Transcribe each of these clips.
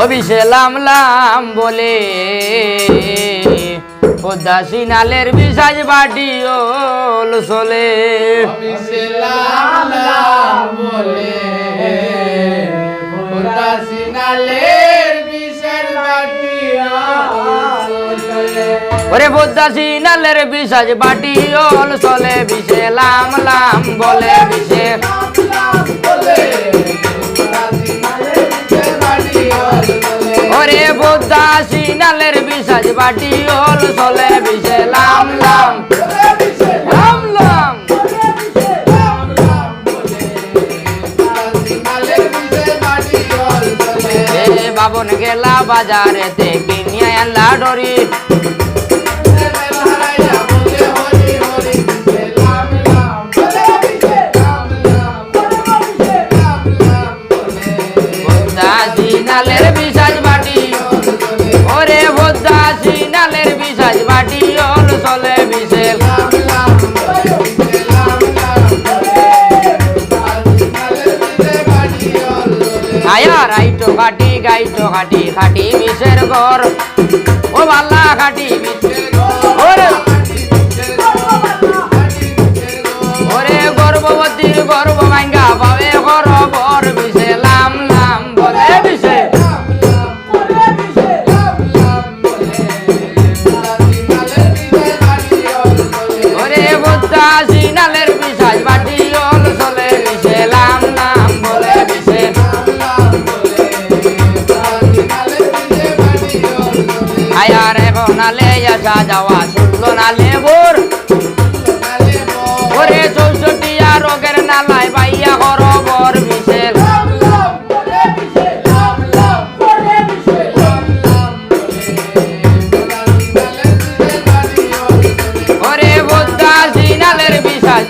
ও বিশে লাম লাম বলে পদ্মা চিনালের বিশাজ বাটি ওল চলে বিশে লাম লাম বলে পদ্মা চিনালের বিশাজ বাটি ওল চলে ওরে পদ্মা চিনালের বিশাজ বাটি ওল চলে বিশে লাম লাম বলে বিশে লাম বলে ওরে পদ্মা চিনালের বিশাজ বাটি ওল চলে বিশে লাম লাম লাম লাম বাবন গেলা বাজারেতে কিনিয়া আনলা ডরি পদ্মা চিনালের বিশাজ বাটি ওরে পদ্মা চিনালের বিশাজ বাটি ওল চলে বিশে আয়া রাইটো কাটি গাইটো কাটি খাটি বিশের ঘর ও বাল্লা খাটি ওরে ওরে গর্ভবতীর গর্ভ ভাঙ্গা পাবে গর্ভর বিশে লাম লাম বলে বিশে ওরে পদ্মা চিনালের বিশাজ বাটি ওল চলে বিশে লাম লাম বলে বিশে আয়ার এখন আলে আসা যাওয়া শুনলো না লেবুর ওরে 64 রোগের নালায় বাইয়া গরবর বিশে ওরে পদ্মা চিনালের বিশাজ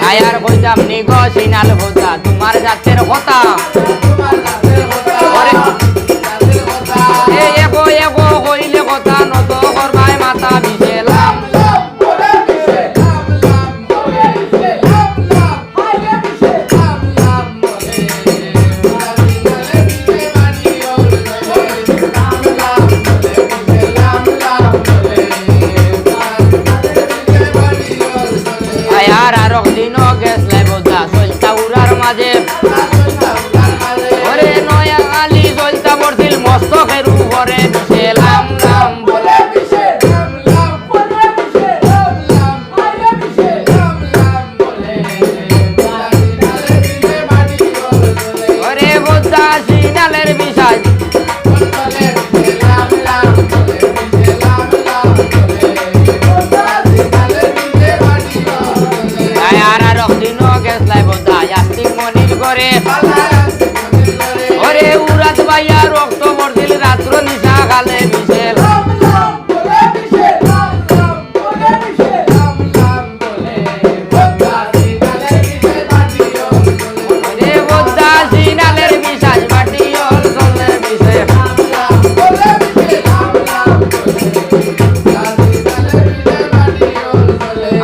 আয়ার কইতাম নিগ চিনাল পদ্মা তোমার জাতের কথা ওরে এগো এগো কইলে কথা নত করবাই মাথা বিশে লাম আয়ার আর দিনও গেছলে পদ্মা চলতা উড়ার মাঝে ওরে নয়া আলি চলতা পড়ছিল মস্তকের উপরে বিশে লাম লাম বলে ওরে পদ্মা চিনালের বিশাজ আয়ার আর দিনও গেছলাই পদ্মা আস্তিক মনির করে ওরে উরাত বাইয়া রক্ত পড়ছিল রাত্র নিশা খালে বিশে ওরে পদ্মা চিনালের বিশাজ বাটি ওল চলে বিশে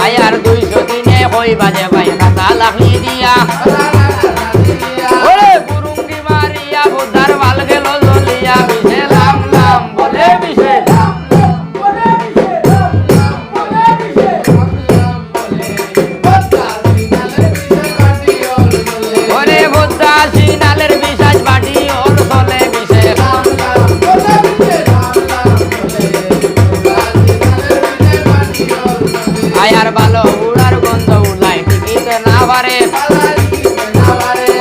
আয়ার 200 দিনে কই বাজে ভাই খাতা লাখলি দিয়া ওরে পুরুঙ্গি মারিয়া বুদ্ধার বাল গেল জ্বলিয়া বিশে লাম লাম বলে বিশে ওরে পদ্মা চিনালের বিশাজ বাটি ওল চলে বিশে আয়ার ভালো উড়ার গন্ধ উলাই টিকিতে না পারে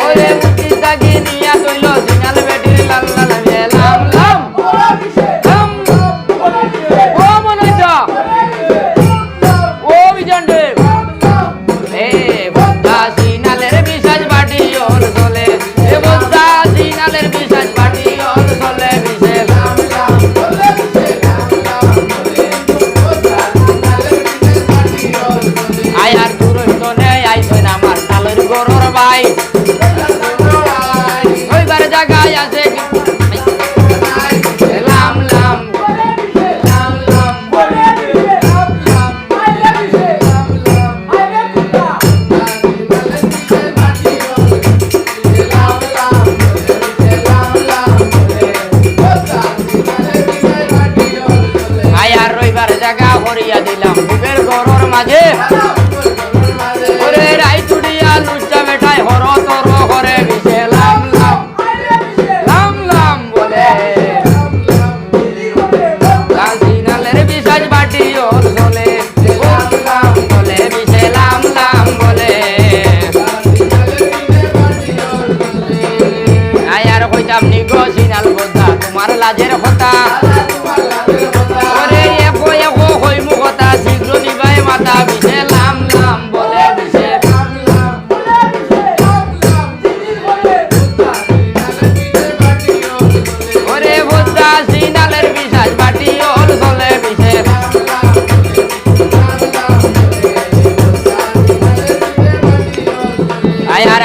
ওরে মুটি তাকি নিয়া তৈল চিনাল বেটির লাল লাল লাম লাম লাম ও মনাইটা ও বিজন্ডে এ পদ্মা চিনালের বিশাজ বাটি ওল চলে এ পদ্মা চিনালের বিশাজ বাটি ওল চলে বিশে লাম লাম আয়ার দূরস্থনে আইছেন আমার তালের গরর ভাই ওইবার জায়গায় আছে লাম লাম মাঝে ওরে রাই চুড়িয়া লুচ্চা বেটায় হর তর হরে বিশে লাম লাম লাম লাম বলে চিনালের বিশাজ বাটি ওর চলে লাম বলে বিশে লাম লাম বলে আয়ার কইতাম নিগো চিনাল বদা তোমার লাজের কথা ওরে একো একো হইমু কথা শীঘ্র নিবাই মাতা বিশে লাম লাম বলে বিশে ওরে বুদ্ধা চিনালের বিশাজ বাটি ওর চলে বিশে আয়ার